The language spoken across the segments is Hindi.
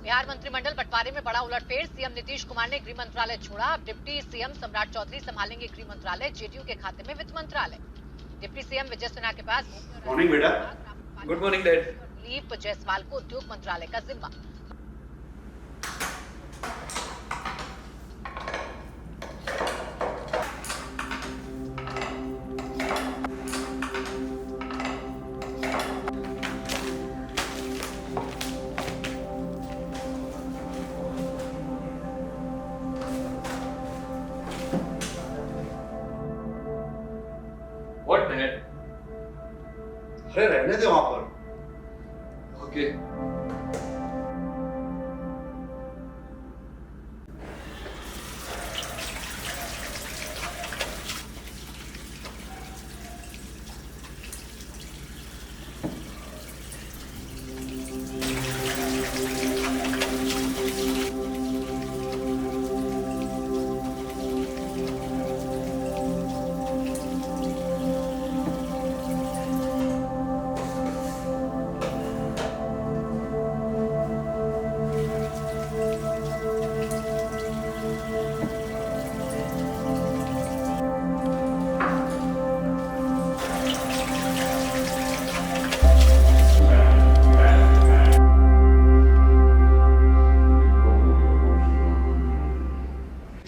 बिहार मंत्रिमंडल बंटवारे में बड़ा उलटफेर। सीएम नीतीश कुमार ने गृह मंत्रालय छोड़ा। अब डिप्टी सीएम सम्राट चौधरी संभालेंगे गृह मंत्रालय, जेडीयू के खाते में वित्त मंत्रालय। डिप्टी सीएम विजय सिन्हा के पास मॉर्निंग बेटा। Good morning dad. Dilip Jaiswal को उद्योग मंत्रालय का जिम्मा। What dad? अरे रहने दे वहां पर। Okay.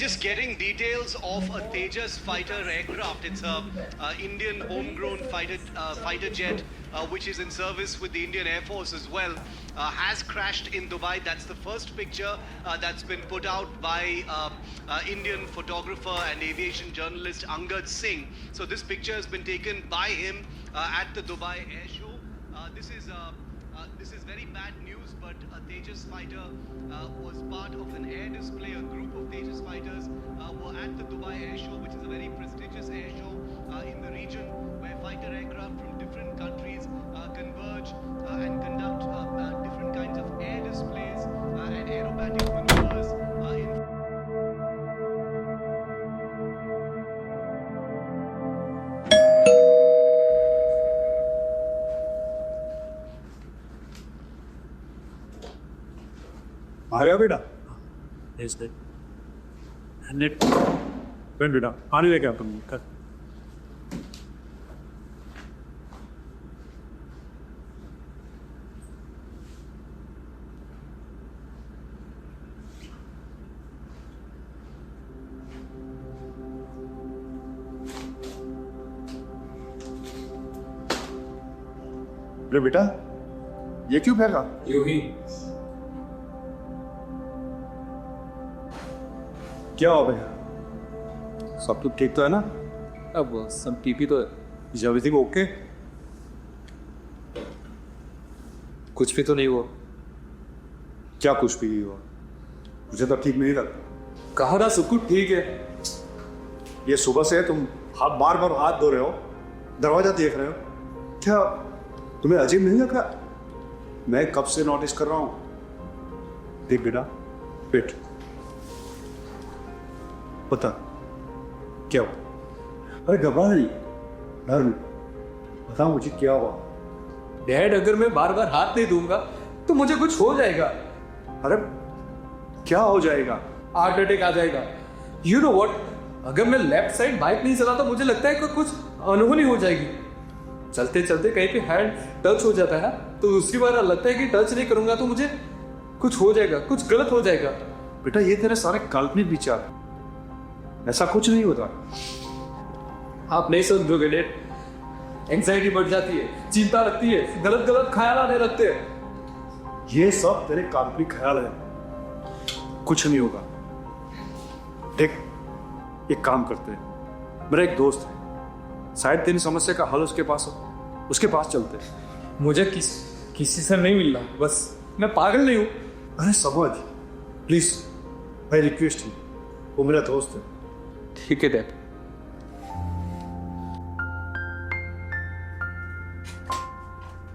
Just getting details of a Tejas fighter aircraft. It's a Indian homegrown fighter jet, which is in service with the Indian Air Force as well. Has crashed in Dubai. That's the first picture that's been put out by Indian photographer and aviation journalist Angad Singh. So this picture has been taken by him at the Dubai Air Show. This is very bad news, but a Tejas fighter was part of an air display. A group of Tejas fighters were at the Dubai Air Show, which is a very prestigious air show in the region where fighter aircraft from different countries converge and conduct different kinds of air displays and aerobatic maneuvers. आ गया बेटा। Yes, sir. And it. बैठ बेटा, पानी लेके आ तुम। कर। अरे बेटा, ये क्यों फेंका? यूं ही। क्या हो गया? सब कुछ ठीक तो है ना? अब सब टीपी तो है। Is everything okay? कुछ भी तो नहीं हुआ। क्या कुछ भी हुआ? मुझे तो ठीक नहीं लगता। कहा ना सब कुछ ठीक है। ये सुबह से तुम बार बार हाथ धो रहे हो, दरवाजा देख रहे हो, क्या तुम्हें अजीब नहीं लग रहा? मैं कब से नोटिस कर रहा हूं। देख बेटा, बैठ, बता क्या हुआ? अरे घबरा नहीं, डर नहीं, बता मुझे क्या हुआ? डैड, अगर मैं बार बार हाथ नहीं दूंगा तो मुझे कुछ हो जाएगा। अरे क्या हो जाएगा? हार्ट अटैक आ जाएगा, यू नो व्हाट, अगर मैं लेफ्ट साइड बाइक नहीं चलाता मुझे लगता है कि कुछ अनहोनी हो जाएगी। चलते चलते कहीं पे हैंड टच हो जाता है तो दूसरी बार लगता है कि टच नहीं करूंगा तो मुझे कुछ हो जाएगा, कुछ गलत हो जाएगा। बेटा ये तेरे सारे काल्पनिक विचार हैं। ऐसा कुछ नहीं होता। आप नहीं समझोगे डेट, एंग्जाइटी बढ़ जाती है, चिंता लगती है, गलत गलत ख्याल आने लगते हैं। ये सब तेरे काल्पनिक ख्याल है, कुछ नहीं होगा। देख, एक काम करते हैं, मेरा एक दोस्त है, शायद तेरी समस्या का हल उसके पास हो, उसके पास चलते हैं। मुझे किसी से नहीं मिलना, बस मैं पागल नहीं हूं। अरे समझ, प्लीज, भाई रिक्वेस्ट है, वो मेरा दोस्त है। ठीक है डैड।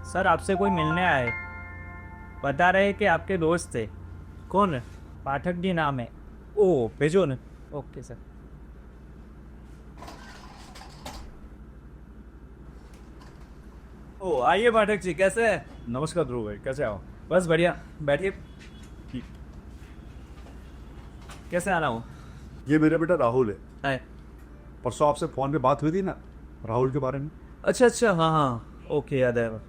सर आपसे कोई मिलने आए, बता रहे कि आपके दोस्त थे। कौन है? पाठक जी नाम है। ओ भेजो ना। Okay sir. ओ आइए पाठक जी, कैसे हैं? नमस्कार ध्रुव भाई, कैसे आओ? बस बढ़िया, बैठिए। कैसे आना हो? ये मेरा बेटा राहुल है। आए। परसों आपसे फोन पे बात हुई थी ना राहुल के बारे में। अच्छा अच्छा, हाँ हाँ, ओके याद है।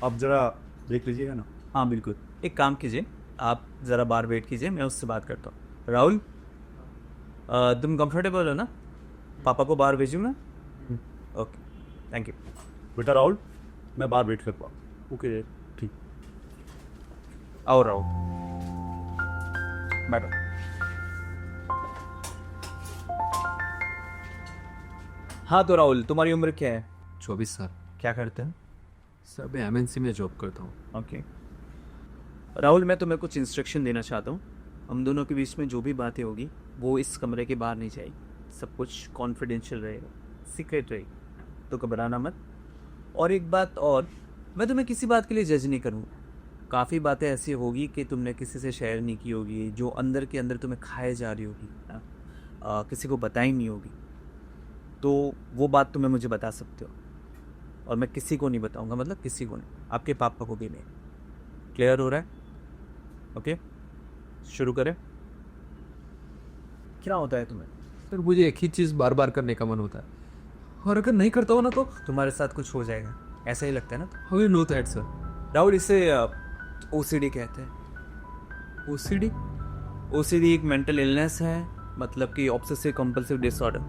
आप जरा देख लीजिएगा ना। हाँ बिल्कुल, एक काम कीजिए, आप ज़रा बाहर वेट कीजिए, मैं उससे बात करता हूँ। राहुल, तुम कंफर्टेबल हो ना? पापा को बाहर भेजूँ ना? Okay, thank you. बेटा राहुल, मैं बाहर वेट कर पाऊँ। ओके ठीक। आओ राहुल, बाय बाय। हाँ तो राहुल, तुम्हारी उम्र क्या है? 24 साल। क्या करते हैं? सर मैं MNC में जॉब करता हूँ। ओके राहुल, मैं तुम्हें कुछ इंस्ट्रक्शन देना चाहता हूँ। हम दोनों के बीच में जो भी बातें होगी वो इस कमरे के बाहर नहीं जाएगी। सब कुछ कॉन्फिडेंशियल रहेगा, सीक्रेट रहेगी, तो घबराना मत। और एक बात और, मैं तुम्हें किसी बात के लिए जज नहीं करूँगा। काफ़ी बातें ऐसी होगी कि तुमने किसी से शेयर नहीं की होगी, जो अंदर के अंदर तुम्हें खाए जा रही होगी, किसी को बताई नहीं होगी, तो वो बात तुम्हें मुझे बता सकते हो। और मैं किसी को नहीं बताऊंगा, मतलब किसी को नहीं, आपके पापा को भी नहीं। क्लियर हो रहा है? ओके, शुरू करें। क्या होता है तुम्हें? सर मुझे एक ही चीज़ बार बार करने का मन होता है, और अगर नहीं करता हो ना तो तुम्हारे साथ कुछ हो जाएगा, ऐसा ही लगता है ना? How you know that sir? Rahul, इसे OCD कहते हैं। OCD? OCD एक मेंटल इलनेस है, मतलब कि ऑब्सेसिव कंपल्सिव डिसऑर्डर,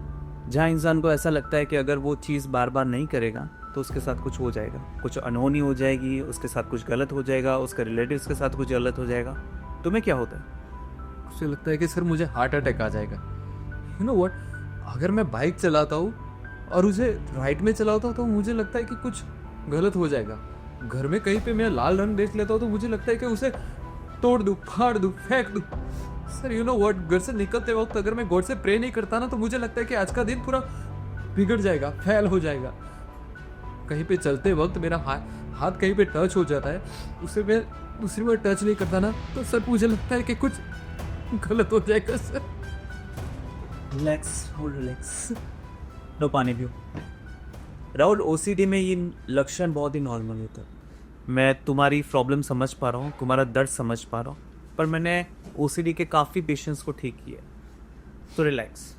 जहाँ इंसान को ऐसा लगता है कि अगर वो चीज़ बार बार नहीं करेगा तो उसके साथ कुछ हो जाएगा, कुछ अनहोनी हो जाएगी, उसके साथ कुछ गलत हो जाएगा, उसके रिलेटिव्स के साथ कुछ गलत हो जाएगा। तुम्हें क्या होता है? मुझे लगता है कि सर मुझे हार्ट अटैक आ जाएगा। यू नो व्हाट, अगर मैं बाइक चलाता हूँ और उसे राइट में चलाता हूँ तो मुझे लगता है कि कुछ गलत हो जाएगा। घर में कहीं पे मैं लाल रंग देख लेता हूँ तो मुझे लगता है कि उसे तोड़ दूँ, फाड़ दूँ, फेंक दूँ। सर यू नो व्हाट, घर से निकलते वक्त अगर मैं गॉड से प्रे नहीं करता ना तो मुझे लगता है कि आज का दिन पूरा बिगड़ जाएगा, फेल हो जाएगा। कहीं पे चलते वक्त मेरा हाथ कहीं पे टच हो जाता है, उसे मैं दूसरी बार टच नहीं करता ना तो सर मुझे लगता है कि कुछ गलत हो जाएगा। सर रिलैक्स, होल्ड रिलैक्स, लो पानी पियो। राहुल, OCD में ये लक्षण बहुत ही नॉर्मल होता है। मैं तुम्हारी प्रॉब्लम समझ पा रहा हूँ, तुम्हारा दर्द समझ पा रहा हूँ, पर मैंने OCD के काफ़ी पेशेंट्स को ठीक किया, तो रिलैक्स।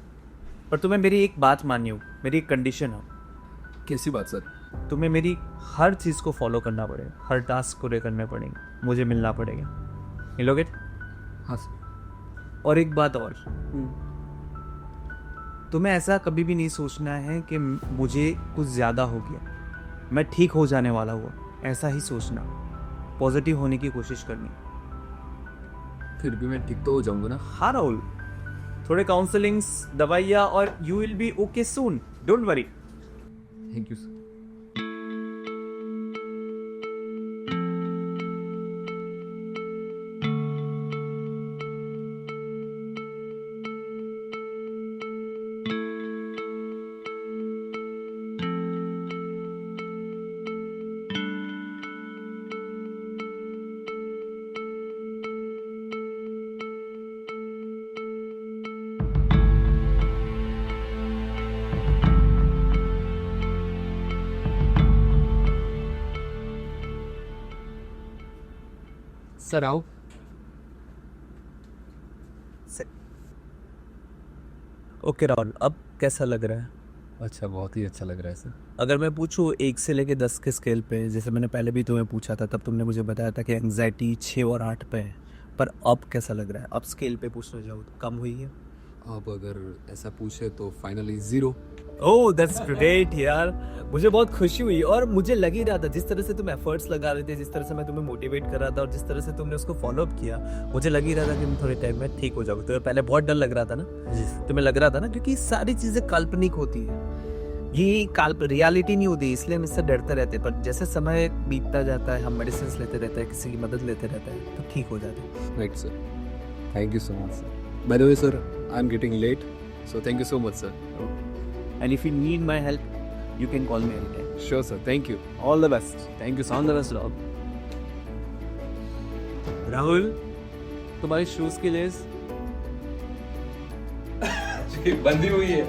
पर तुम्हें मेरी एक बात माननी हो, मेरी एक कंडीशन है। कैसी बात सर? तुम्हें मेरी हर चीज़ को फॉलो करना पड़ेगा, हर टास्क पूरे करने पड़ेंगे, मुझे मिलना पड़ेगा। मिलोगे? हाँ सर। और एक बात और, तुम्हें ऐसा कभी भी नहीं सोचना है कि मुझे कुछ ज़्यादा हो गया, मैं ठीक हो जाने वाला हुआ, ऐसा ही सोचना। पॉजिटिव होने की कोशिश करनी। फिर भी मैं ठीक तो हो जाऊंगा ना? हाँ राहुल, थोड़े काउंसलिंग्स, दवाइयाँ, और you will be okay soon, don't worry. Thank you sir. Sir आओ। ओके राहुल, अब कैसा लग रहा है? अच्छा, बहुत ही अच्छा लग रहा है सर। अगर मैं पूछूँ 1 से लेके 10 के स्केल पे, जैसे मैंने पहले भी तुम्हें पूछा था, तब तुमने मुझे बताया था कि एंग्जाइटी 6 और 8 पे है, पर अब कैसा लग रहा है? अब स्केल पे पूछना चाहूँ तो कम हुई है? अब अगर ऐसा पूछे तो फाइनली 0। ओह दैट्स ग्रेट यार, मुझे बहुत खुशी हुई। और मुझे लग ही रहा था, जिस तरह से तुम एफर्ट्स लगा रहे थे, जिस तरह से मैं तुम्हें मोटिवेट कर रहा था और जिस तरह से तुमने उसको फॉलो अप किया, मुझे लग ही रहा था कि मैं थोड़े टाइम में ठीक हो जाऊंगा। तुम्हें पहले बहुत डर लग रहा था ना? तुम्हें लग रहा था ना, क्योंकि सारी चीज़ें काल्पनिक होती है, ये रियलिटी नहीं होती, इसलिए हम इससे डरते रहते हैं। पर जैसे समय बीतता जाता है, हम मेडिसिन लेते रहते हैं, किसी की मदद लेते रहते हैं, तो ठीक हो जाते हैं। Right sir, thank you so much sir. By the way sir, I am getting late, so thank you so much sir. And if you need my help, you can call me any time. Sure sir, thank you. All the best. Thank you so much Rahul, तुम्हारी शूज की लेस बंधी हुई है।